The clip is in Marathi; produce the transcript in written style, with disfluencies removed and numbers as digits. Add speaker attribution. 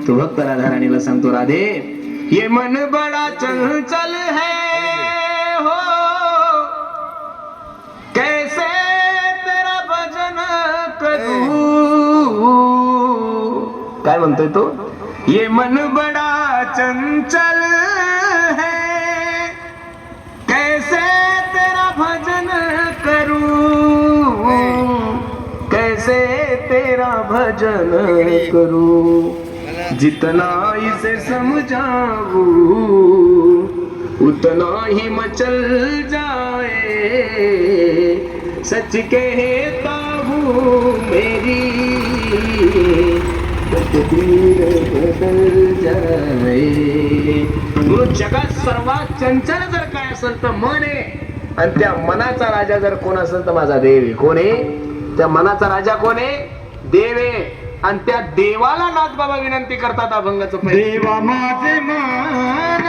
Speaker 1: तो भक्त राधा राणीला सांगतो, राधे ये मन बड़ा चंचल है हो, कैसे तेरा भजन करूं. काय म्हणतोय तो, ये मन बड़ा चंचल है, कैसे तेरा भजन करूं, कैसे तेरा भजन करूं. जितना इसे समझाऊं उतना ही मचल जाए, सच कहता हूँ मेरी तकदीर बदल जाए. म्हणून जगात सर्वात चंचल जर काय असेल तर मन आहे, आणि त्या मनाचा राजा जर कोण असेल तर माझा देव आहे. कोण आहे त्या मनाचा राजा? कोण आहे? देव आहे. आणि त्या देवाला नाथ बाबा विनंती करतात अभंगाचं,
Speaker 2: देवा माझे मन